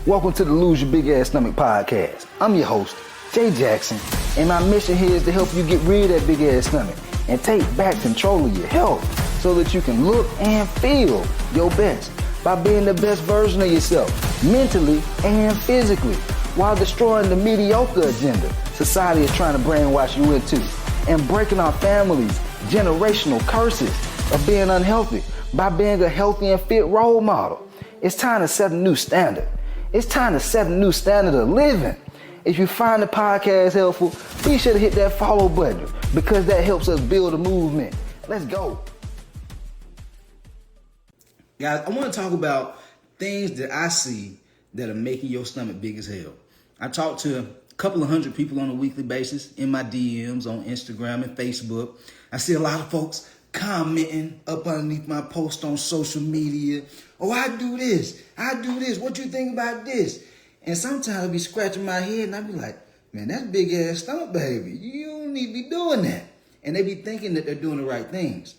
Welcome to the Lose Your Big Ass Stomach podcast. I'm your host, Jay Jackson, and my mission here is to help you get rid of that big ass stomach and take back control of your health so that you can look and feel your best by being the best version of yourself, mentally and physically, while destroying the mediocre agenda society is trying to brainwash you into, and breaking our families' generational curses of being unhealthy by being a healthy and fit role model. It's time to set a new standard. It's time to set a new standard of living. If you find the podcast helpful, be sure to hit that follow button because that helps us build a movement. Let's go. Guys, I want to talk about things that I see that are making your stomach big as hell. I talk to a couple of hundred people on a weekly basis in my DMs on Instagram and Facebook. I see a lot of folks commenting up underneath my post on social media. Oh, I do this. What you think about this? And sometimes I'll be scratching my head and I'll be like, man, that's big ass stomach, baby. You don't need to be doing that. And they be thinking that they're doing the right things.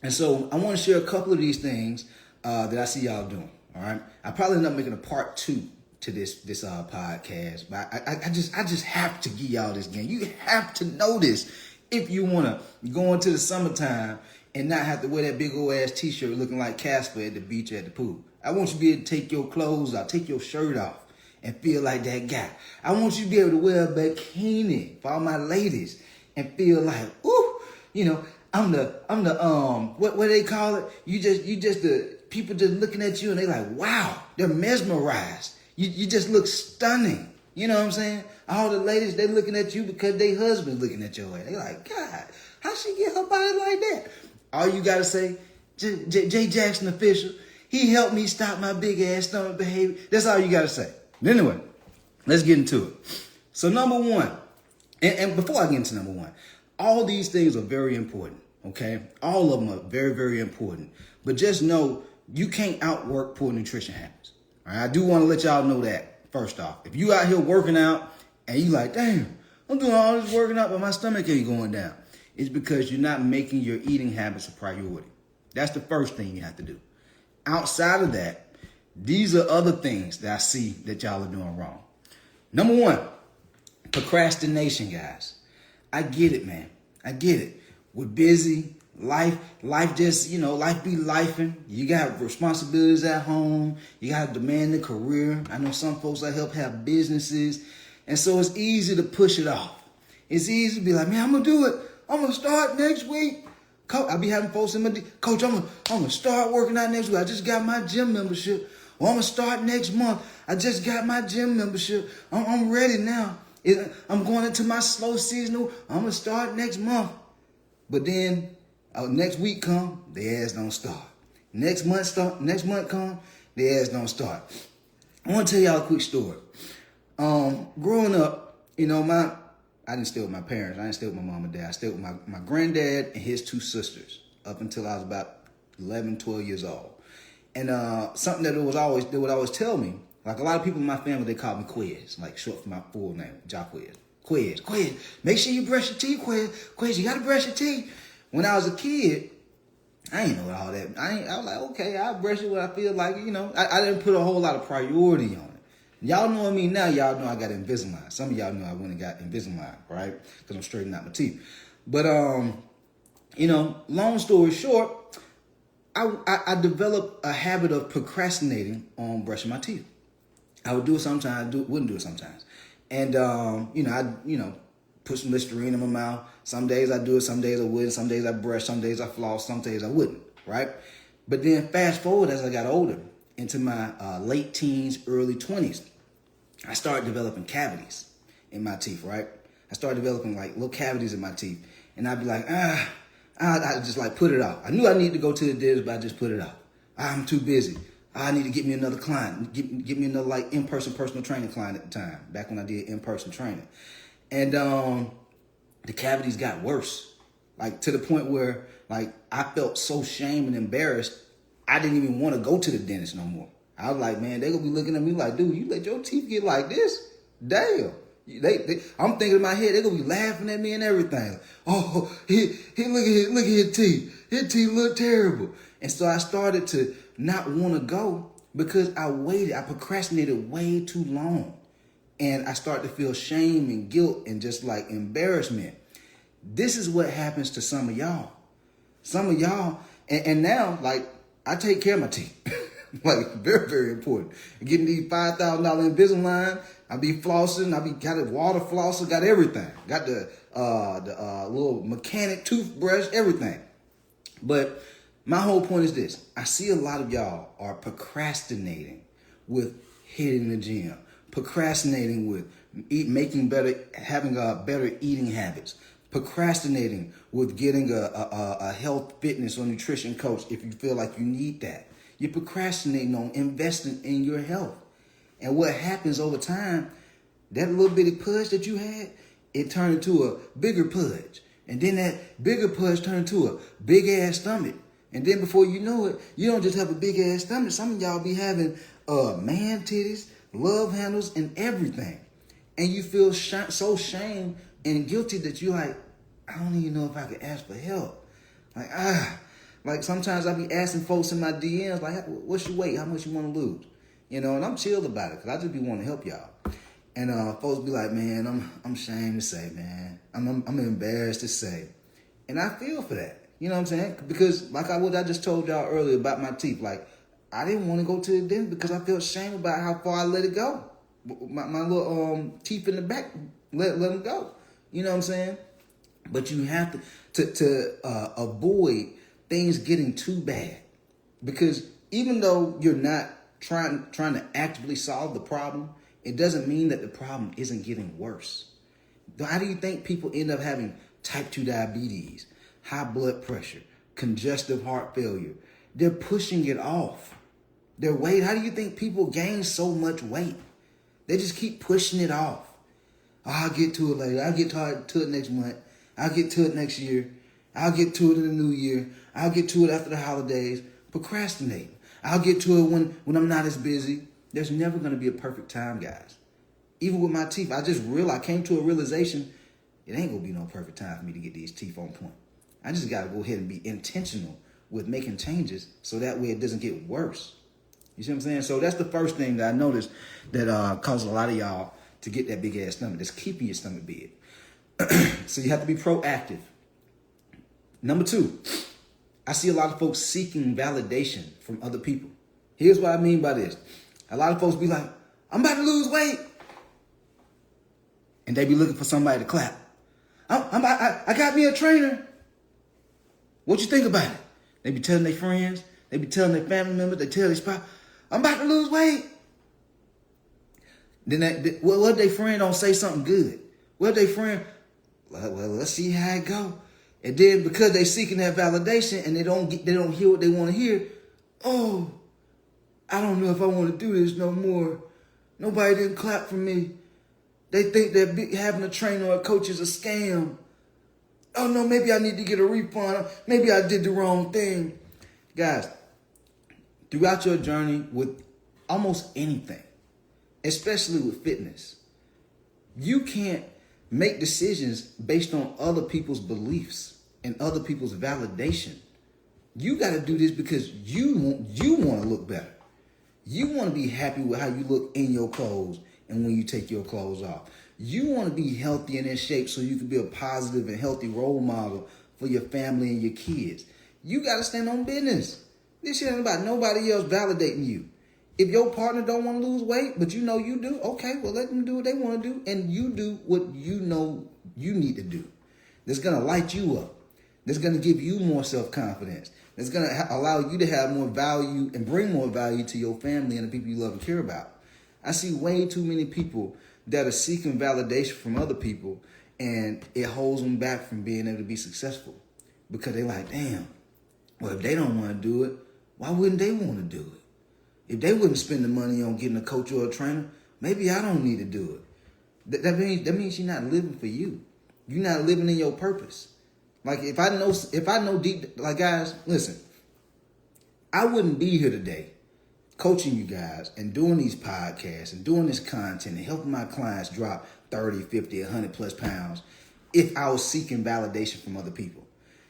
And so I want to share a couple of these things that I see y'all doing. All right. I probably end up making a part 2 to this podcast, but I just have to give y'all this game. You have to know this if you want to go into the summertime and not have to wear that big old ass t-shirt looking like Casper at the beach or at the pool. I want you to be able to take your clothes off, take your shirt off, and feel like that guy. I want you to be able to wear a bikini for all my ladies and feel like, ooh, you know, I'm the what do they call it? You just the people just looking at you and they like, wow, they're mesmerized. You just look stunning. You know what I'm saying? All the ladies, they looking at you because they husband's looking at your ass. They like, God, how she get her body like that? All you gotta say, Jay Jackson official, he helped me stop my big ass stomach behavior. That's all you gotta say. But anyway, let's get into it. So number one, and before I get into number one, all these things are very important, okay? All of them are very, very important. But just know you can't outwork poor nutrition habits. All right? I do want to let y'all know that, first off. If you out here working out and you like, damn, I'm doing all this working out, but my stomach ain't going down, it's because you're not making your eating habits a priority. That's the first thing you have to do. Outside of that, these are other things that I see that y'all are doing wrong. Number one, procrastination, guys. I get it, man. I get it. We're busy. Life just, life be lifing. You got responsibilities at home. You got a demanding career. I know some folks I help have businesses. And so it's easy to push it off. It's easy to be like, man, I'm going to do it. I'm going to start next week. Coach, I be having folks in my, coach, I'm going to start working out next week. I just got my gym membership. Or I'm going to start next month. I just got my gym membership. I'm ready now. I'm going into my slow seasonal. I'm going to start next month. But then next week come, the ass don't start. Next month come, the ass don't start. I want to tell y'all a quick story. Growing up, I didn't stay with my parents. I didn't stay with my mom and dad. I stayed with my granddad and his 2 sisters up until I was about 11, 12 years old. And something that they would always tell me, like a lot of people in my family, they call me Quiz, like short for my full name, Jacquez. Quiz, make sure you brush your teeth, Quiz, you gotta brush your teeth. When I was a kid, I ain't know all that. I was like, okay, I'll brush it when I feel like, I didn't put a whole lot of priority on it. Y'all know me now, y'all know I got Invisalign. Some of y'all know I went and got Invisalign, right? Because I'm straightening out my teeth. But, long story short, I developed a habit of procrastinating on brushing my teeth. I would do it sometimes, wouldn't do it sometimes. And, I put some Listerine in my mouth. Some days I do it, some days I wouldn't. Some days I brush, some days I floss, some days I wouldn't, right? But then fast forward as I got older, into my late teens, early 20s, I started developing cavities in my teeth, right? I started developing like little cavities in my teeth. And I'd be like, I just like put it off. I knew I needed to go to the dentist, but I just put it off. I'm too busy. I need to get me another client, get me another like in-person personal training client at the time, back when I did in-person training. And the cavities got worse, like to the point where like I felt so shamed and embarrassed, I didn't even want to go to the dentist no more. I was like, man, they gonna be looking at me like, dude, you let your teeth get like this? Damn. I'm thinking in my head, they're gonna be laughing at me and everything. Oh, he look at his teeth. His teeth look terrible. And so I started to not want to go because I procrastinated way too long. And I start to feel shame and guilt and just like embarrassment. This is what happens to some of y'all. Some of y'all, and now, like, I take care of my teeth. Like, very, very important. Getting these $5,000 Invisalign, I be flossing, got a water flosser, got everything. Got the little mechanic toothbrush, everything. But my whole point is this. I see a lot of y'all are procrastinating with hitting the gym, procrastinating with having better eating habits, procrastinating with getting a health, fitness, or nutrition coach if you feel like you need that. You're procrastinating on investing in your health. And what happens over time, that little bitty pudge that you had, it turned into a bigger pudge. And then that bigger pudge turned into a big ass stomach. And then before you know it, you don't just have a big ass stomach. Some of y'all be having man titties, love handles, and everything. And you feel so shame and guilty that you're like, I don't even know if I could ask for help. Like sometimes I be asking folks in my DMs, like, what's your weight? How much you want to lose? You know, and I'm chilled about it because I just be wanting to help y'all. And folks be like, man, I'm ashamed to say, man. I'm embarrassed to say. And I feel for that. You know what I'm saying? Because like I just told y'all earlier about my teeth. Like, I didn't want to go to the dentist because I felt shame about how far I let it go. My little teeth in the back, let them go. You know what I'm saying? But you have to avoid things getting too bad. Because even though you're not trying to actively solve the problem, it doesn't mean that the problem isn't getting worse. How do you think people end up having type 2 diabetes, high blood pressure, congestive heart failure? They're pushing it off. Their weight, how do you think people gain so much weight? They just keep pushing it off. Oh, I'll get to it later. I'll get to it next month. I'll get to it next year. I'll get to it in the new year. I'll get to it after the holidays. Procrastinating. I'll get to it when I'm not as busy. There's never going to be a perfect time, guys. Even with my teeth, I came to a realization, it ain't going to be no perfect time for me to get these teeth on point. I just got to go ahead and be intentional with making changes so that way it doesn't get worse. You see what I'm saying? So that's the first thing that I noticed that causes a lot of y'all to get that big ass stomach. That's keeping your stomach big. So you have to be proactive. Number 2, I see a lot of folks seeking validation from other people. Here's what I mean by this. A lot of folks be like, I'm about to lose weight. And they be looking for somebody to clap. I got me a trainer. What you think about it? They be telling their friends. They be telling their family members. They tell their spouse, I'm about to lose weight. Then what if their friend don't say something good? What if their friend, well, let's see how it go. And then because they seeking that validation and they don't hear what they want to hear, oh, I don't know if I want to do this no more. Nobody didn't clap for me. They think that having a trainer or a coach is a scam. Oh no, maybe I need to get a refund. Maybe I did the wrong thing. Guys, throughout your journey with almost anything, especially with fitness, you can't make decisions based on other people's beliefs and other people's validation. You got to do this because you want to look better. You want to be happy with how you look in your clothes and when you take your clothes off. You want to be healthy and in shape so you can be a positive and healthy role model for your family and your kids. You got to stand on business. This shit ain't about nobody else validating you. If your partner don't want to lose weight, but you know you do, okay, well, let them do what they want to do, and you do what you know you need to do. That's going to light you up. That's going to give you more self-confidence. That's going to allow you to have more value and bring more value to your family and the people you love and care about. I see way too many people that are seeking validation from other people, and it holds them back from being able to be successful because they're like, damn, well, if they don't want to do it, why wouldn't they want to do it? If they wouldn't spend the money on getting a coach or a trainer, maybe I don't need to do it. That means you're not living for you. You're not living in your purpose. Like if I know deep, like guys, listen, I wouldn't be here today coaching you guys and doing these podcasts and doing this content and helping my clients drop 30, 50, 100 plus pounds if I was seeking validation from other people.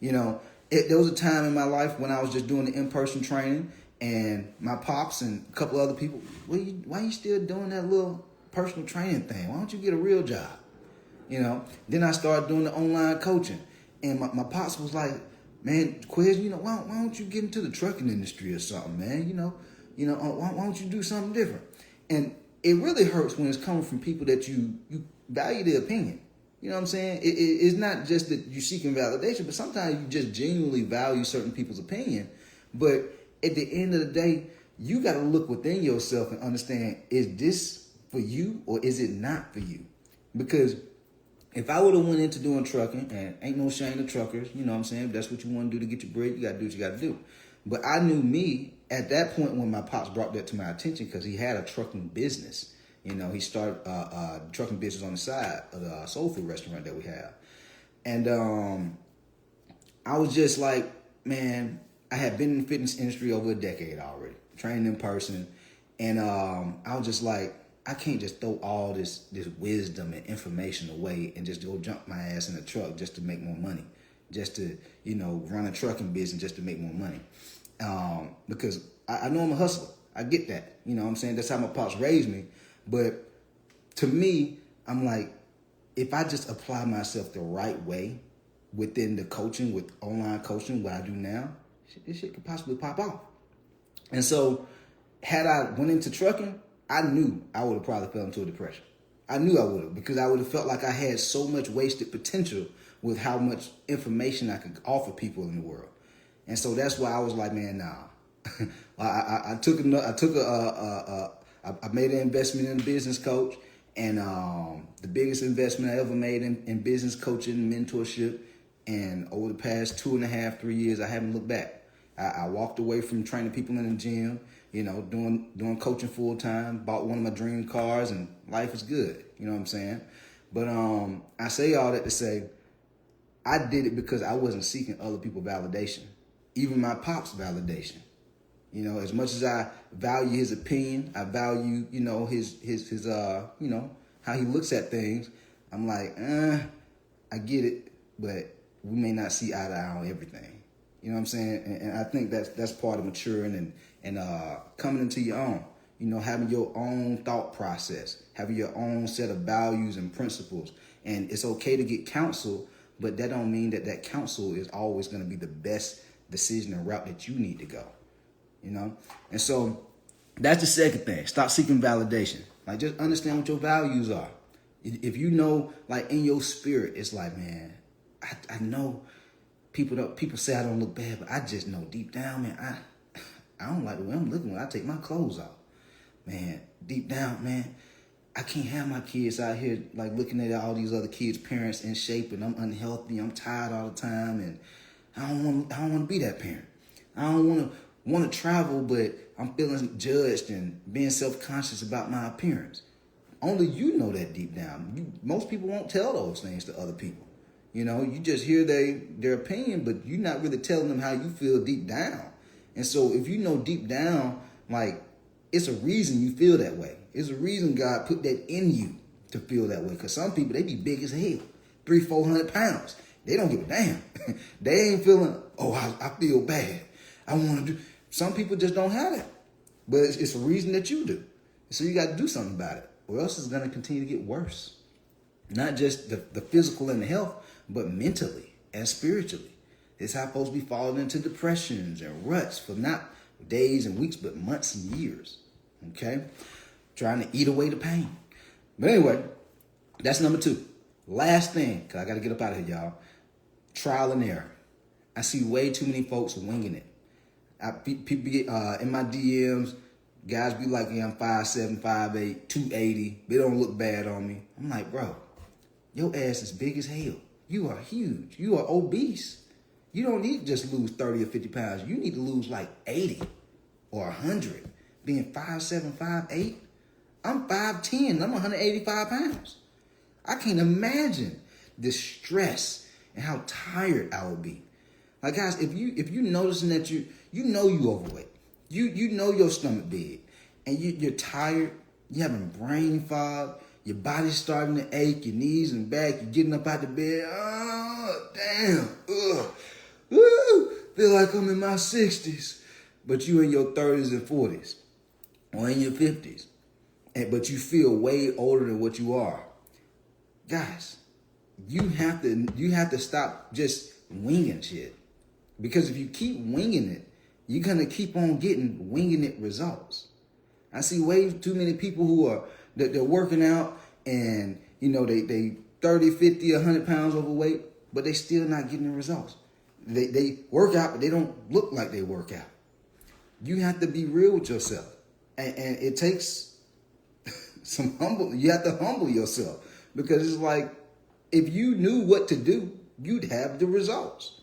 You know, there was a time in my life when I was just doing the in-person training And my pops and a couple other people, why you still doing that little personal training thing? Why don't you get a real job? You know, then I started doing the online coaching. And my pops was like, man, Quiz, you know, why don't you get into the trucking industry or something, man? Why don't you do something different? And it really hurts when it's coming from people that you value their opinion. You know what I'm saying? It's not just that you're seeking validation, but sometimes you just genuinely value certain people's opinion. But at the end of the day, you got to look within yourself and understand, is this for you or is it not for you? Because if I would have went into doing trucking, and ain't no shame to truckers, you know what I'm saying? If that's what you want to do to get your bread, you got to do what you got to do. But I knew me at that point when my pops brought that to my attention, because he had a trucking business. You know, he started a trucking business on the side of the soul food restaurant that we have. And I was just like, man, I had been in the fitness industry over a decade already, trained in person. And I was just like, I can't just throw all this wisdom and information away and just go jump my ass in a truck just to make more money, just to, you know, run a trucking business just to make more money. Because I know I'm a hustler. I get that. You know what I'm saying? That's how my pops raised me. But to me, I'm like, if I just apply myself the right way within the coaching, with online coaching, what I do now, this shit could possibly pop off. And so had I went into trucking, I knew I would have probably fell into a depression. I knew I would have, because I would have felt like I had so much wasted potential with how much information I could offer people in the world. And so that's why I was like, man, nah. I made an investment in a business coach, and the biggest investment I ever made in business coaching and mentorship. And over the past 2.5, 3 years, I haven't looked back. I walked away from training people in the gym, you know, doing coaching full time, bought one of my dream cars, and life is good. You know what I'm saying? But I say all that to say, I did it because I wasn't seeking other people's validation, even my pop's validation. You know, as much as I value his opinion, I value, you know, his you know, how he looks at things. I'm like, I get it, but we may not see eye to eye on everything. You know what I'm saying? And I think that's part of maturing and coming into your own. You know, having your own thought process, having your own set of values and principles. And it's okay to get counsel, but that don't mean that counsel is always going to be the best decision and route that you need to go. You know? And so that's the second thing. Stop seeking validation. Like, just understand what your values are. If you know, like, in your spirit, it's like, man, I know people say I don't look bad, but I just know deep down, man, I don't like the way I'm looking when I take my clothes off. Man, deep down, man, I can't have my kids out here like looking at all these other kids' parents in shape, and I'm unhealthy, I'm tired all the time, and I don't want to be that parent. I don't want to travel, but I'm feeling judged and being self-conscious about my appearance. Only you know that deep down. Most people won't tell those things to other people. You know, you just hear their opinion, but you're not really telling them how you feel deep down. And so if you know deep down, like, it's a reason you feel that way. It's a reason God put that in you to feel that way. Because some people, they be big as hell, 300-400 pounds. They don't give a damn. They ain't feeling, oh, I feel bad. I want to do. Some people just don't have that. But it's a reason that you do. So you got to do something about it, or else it's going to continue to get worse. Not just the physical and the health, but mentally and spiritually. It's how folks be falling into depressions and ruts for not days and weeks, but months and years. Okay? Trying to eat away the pain. But anyway, that's number 2. Last thing, because I got to get up out of here, y'all. Trial and error. I see way too many folks winging it. People get in my DMs, guys be like, yeah, I'm 5'7", 5'8", 280. They don't look bad on me. I'm like, bro, your ass is big as hell. You are huge. You are obese. You don't need to just lose 30 or 50 pounds. You need to lose like 80 or 100. Being 5'7", 5'8". I'm 5'10". I'm 185 pounds. I can't imagine the stress and how tired I would be. Like, guys, if you noticing that you know you overweight, you know your stomach big, and you're tired, you having brain fog, your body's starting to ache, your knees and back, you're getting up out the bed, oh, damn, ugh, woo, feel like I'm in my 60s. but you in your 30s and 40s or in your 50s, but you feel way older than what you are. Guys, you have to stop just winging shit. Because if you keep winging it, you're going to keep on getting winging it results. I see way too many people who are, they're working out and, they 30, 50, 100 pounds overweight, but they still not getting the results. They work out, but they don't look like they work out. You have to be real with yourself. And it takes you have to humble yourself. Because it's like, if you knew what to do, you'd have the results.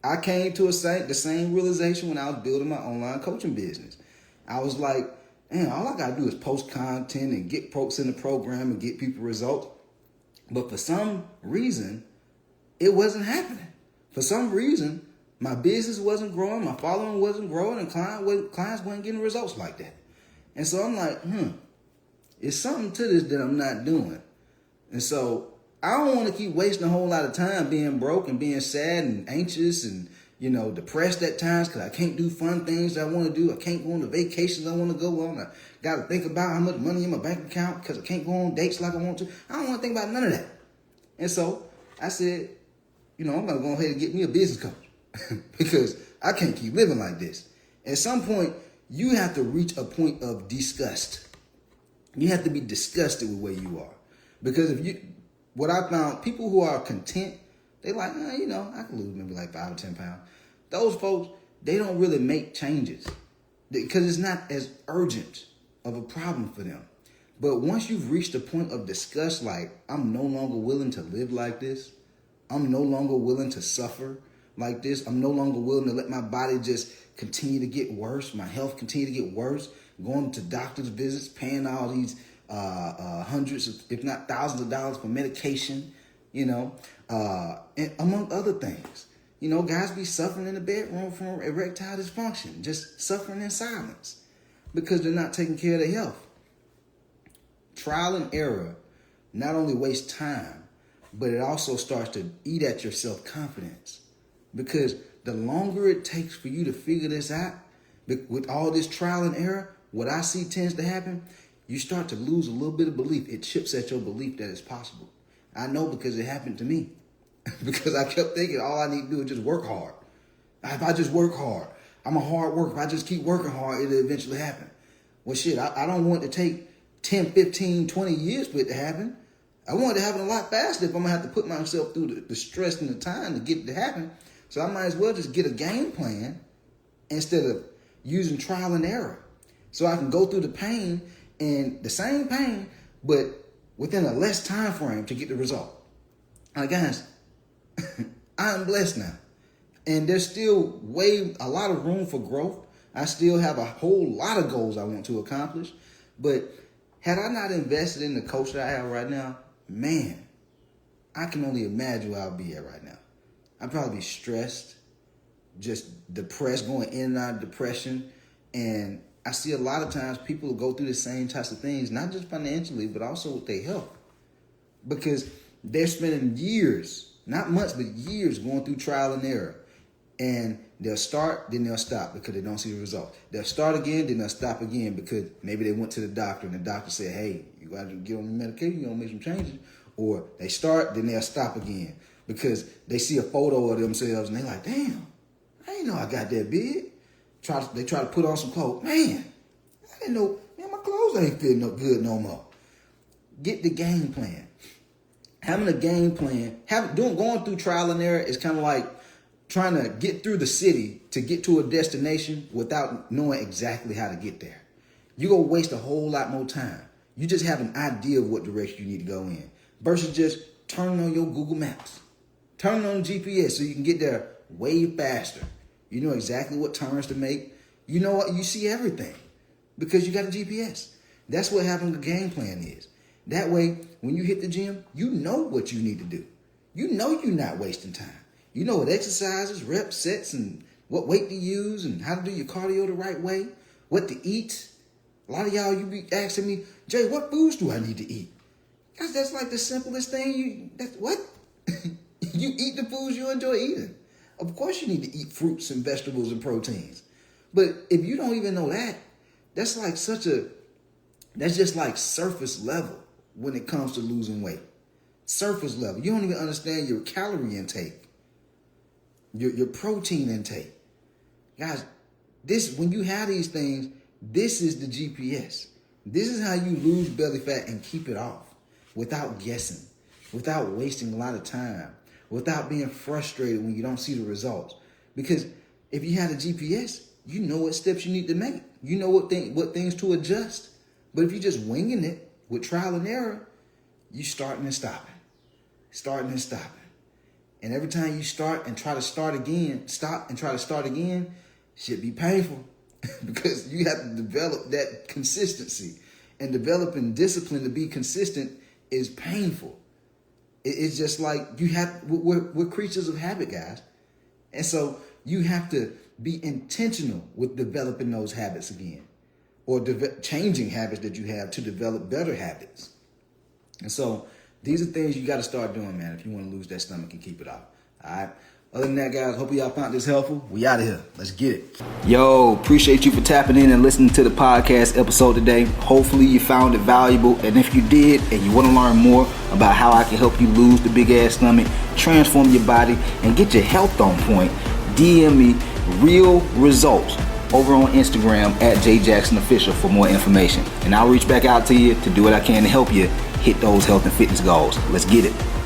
I came to the same realization when I was building my online coaching business. I was like, man, all I got to do is post content and get folks in the program and get people results. But for some reason, it wasn't happening. For some reason, my business wasn't growing, my following wasn't growing, and clients weren't getting results like that. And so I'm like, it's something to this that I'm not doing. And so I don't want to keep wasting a whole lot of time being broke and being sad and anxious and, depressed at times because I can't do fun things that I want to do. I can't go on the vacations I want to go on. I got to think about how much money in my bank account because I can't go on dates like I want to. I don't want to think about none of that. And so I said, I'm going to go ahead and get me a business coach because I can't keep living like this. At some point, you have to reach a point of disgust. You have to be disgusted with where you are. Because what I found, people who are content, they like, I can lose maybe like 5 or 10 pounds. Those folks, they don't really make changes because it's not as urgent of a problem for them. But once you've reached a point of disgust, like, I'm no longer willing to live like this. I'm no longer willing to suffer like this. I'm no longer willing to let my body just continue to get worse. My health continue to get worse. Going to doctor's visits, paying all these hundreds, if not thousands of dollars for medication, and among other things. Guys be suffering in the bedroom from erectile dysfunction, just suffering in silence because they're not taking care of their health. Trial and error not only wastes time, but it also starts to eat at your self-confidence because the longer it takes for you to figure this out, with all this trial and error, what I see tends to happen, you start to lose a little bit of belief. It chips at your belief that it's possible. I know because it happened to me. Because I kept thinking all I need to do is just work hard. If I just work hard, I'm a hard worker. If I just keep working hard, it'll eventually happen. Well, shit, I don't want it to take 10, 15, 20 years for it to happen. I want it to happen a lot faster if I'm going to have to put myself through the stress and the time to get it to happen. So I might as well just get a game plan instead of using trial and error. So I can go through the pain and the same pain, but within a less time frame to get the result. Guys, I'm blessed now. And there's still a lot of room for growth. I still have a whole lot of goals I want to accomplish. But had I not invested in the coach that I have right now, man, I can only imagine where I'll be at right now. I'd probably be stressed, just depressed, going in and out of depression. And I see a lot of times people go through the same types of things, not just financially, but also with their health. Because they're spending years, not months, but years going through trial and error. And they'll start, then they'll stop because they don't see the result. They'll start again, then they'll stop again because maybe they went to the doctor and the doctor said, hey, you got to get on the medication, you got to make some changes. Or they start, then they'll stop again because they see a photo of themselves and they're like, damn, I didn't know I got that big. They try to put on some clothes. Man, I didn't know, my clothes ain't fitting no good no more. Get the game plan. Having a game plan, going through trial and error is kind of like trying to get through the city to get to a destination without knowing exactly how to get there. You're going to waste a whole lot more time. You just have an idea of what direction you need to go in versus just turning on your Google Maps. Turning on GPS so you can get there way faster. You know exactly what turns to make. You know what? You see everything because you got a GPS. That's what having a game plan is. That way, when you hit the gym, you know what you need to do. You know you're not wasting time. You know what exercises, reps, sets, and what weight to use and how to do your cardio the right way, what to eat. A lot of y'all, you be asking me, Jay, what foods do I need to eat? That's like the simplest thing. What? You eat the foods you enjoy eating. Of course you need to eat fruits and vegetables and proteins. But if you don't even know that, that's just like surface level when it comes to losing weight. Surface level. You don't even understand your calorie intake, your protein intake. Guys, when you have these things, this is the GPS. This is how you lose belly fat and keep it off without guessing, without wasting a lot of time, without being frustrated when you don't see the results. Because if you have a GPS, you know what steps you need to make. You know what things to adjust. But if you're just winging it with trial and error, you starting and stopping. And every time you start and try to start again, stop and try to start again, should be painful because you have to develop that consistency. And developing discipline to be consistent is painful. It's just like we're creatures of habit, guys. And so you have to be intentional with developing those habits again, or changing habits that you have to develop better habits. And so these are things you got to start doing, man, if you want to lose that stomach and keep it off. All right. Other than that, guys, hope y'all found this helpful. We out of here. Let's get it. Yo, appreciate you for tapping in and listening to the podcast episode today. Hopefully you found it valuable. And if you did and you want to learn more about how I can help you lose the big ass stomach, transform your body, and get your health on point, DM me real results over on Instagram at JJacksonOfficial for more information. And I'll reach back out to you to do what I can to help you hit those health and fitness goals. Let's get it.